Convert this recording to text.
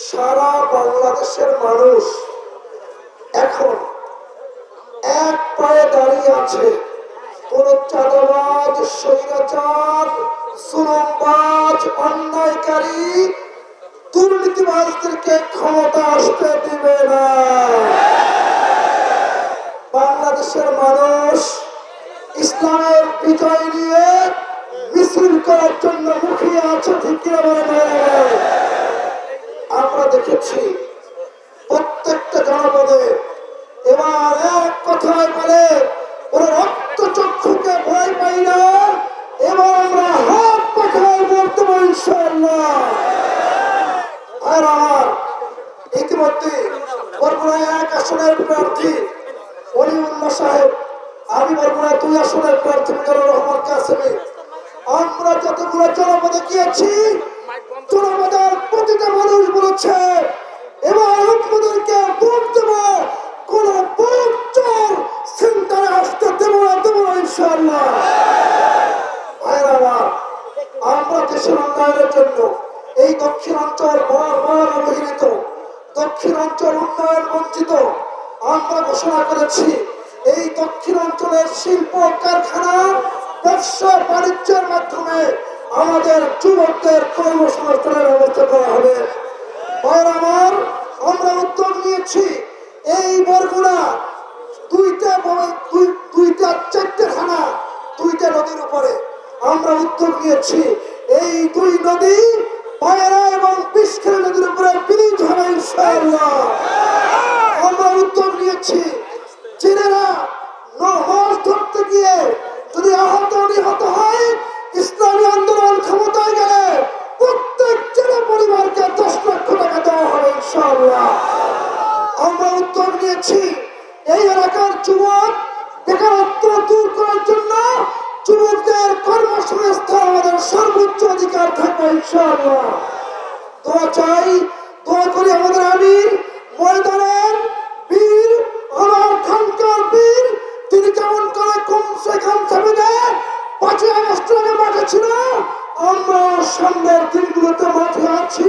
সারা বাংলাদেশের মানুষ এখন এক পায়ে দাঁড়িয়ে আছে। কোন চাঁদাবাজ, স্বৈরাচার, জুলুমবাজ, অন্যায়কারী, দুর্নীতিবাজদেরকে ক্ষমতা আসতে দিবে না। বাংলাদেশের মানুষ ইসলামের বিজয় নিয়ে মিছিল করার জন্য মুখিয়ে আছে। ঠিক কিনা বলেন? আমরা দেখেছি প্রত্যেকটা জনপদে এবার এক কথায় বলে ওরা রক্ত চক্ষুকে ভয় পাই না, এবার আমরা হাত পাখায় বলতে পারি ইনশাআল্লাহ। আর আমার ইতিমধ্যে বরগুনা 1 আসনের প্রার্থী অলিউল্লাহ সাহেব, আমি বরগুনা 2 আসনের প্রার্থী মিজানুর রহমান কাসেমি, আমরা যতগুলো জনপদে গিয়েছি জনপদের প্রতিটা মানুষ বলেছে এবার আপনাদেরকে ভোট দেব, কোন ভোট চোর সেন্টারে আসতে দেব না ইনশাআল্লাহ। আমরা দেশের উন্নয়নের জন্য এই দক্ষিণাঞ্চল বরাবর অবহেলিত, দক্ষিণাঞ্চল উন্নয়ন বঞ্চিত, আমরা ঘোষণা করেছি এই দক্ষিণাঞ্চলের শিল্প কারখানা, ব্যবসা বাণিজ্যের মাধ্যমে আমাদের যুবকদের কর্মসংস্থানের ব্যবস্থা করা হবে। আমরা উদ্যোগ নিয়েছি এই বরগুনা 4টে থানা 2টা নদীর উপরে আমরা উদ্যোগ নিয়েছি এই 2 নদী পায়রা এবং পিসখালী নদীর উপরে ব্রিজ হবে ইনশাআল্লাহ। আমরা উদ্যোগ নিয়েছি জেলেরা মাছ ধরতে গিয়ে যদি আহত নিহত হয়, ইসলামী আন্দোলন ক্ষমতায় গেলে প্রত্যেক জেলা পরিবারকে 10 লক্ষ টাকা দেওয়া হবে ইনশাআল্লাহ। আমরা উদ্যোগ নিয়েছি এই এলাকার যুবক বেকারত্ব দূর করার জন্য যুবকদের কর্মসংস্থান আমাদের সর্বোচ্চ অধিকার থাকবে ইনশাআল্লাহ। দোয়া চাই, দোয়া করি আমাদের আমির ময়দানের বীর, আমার খানকার বীর, তিনি কেমন করে সেখান থেকে 5ই আগস্ট আগে মাঠে ছিল, আমরা সামনের দিনগুলোতে মাঠে আছি।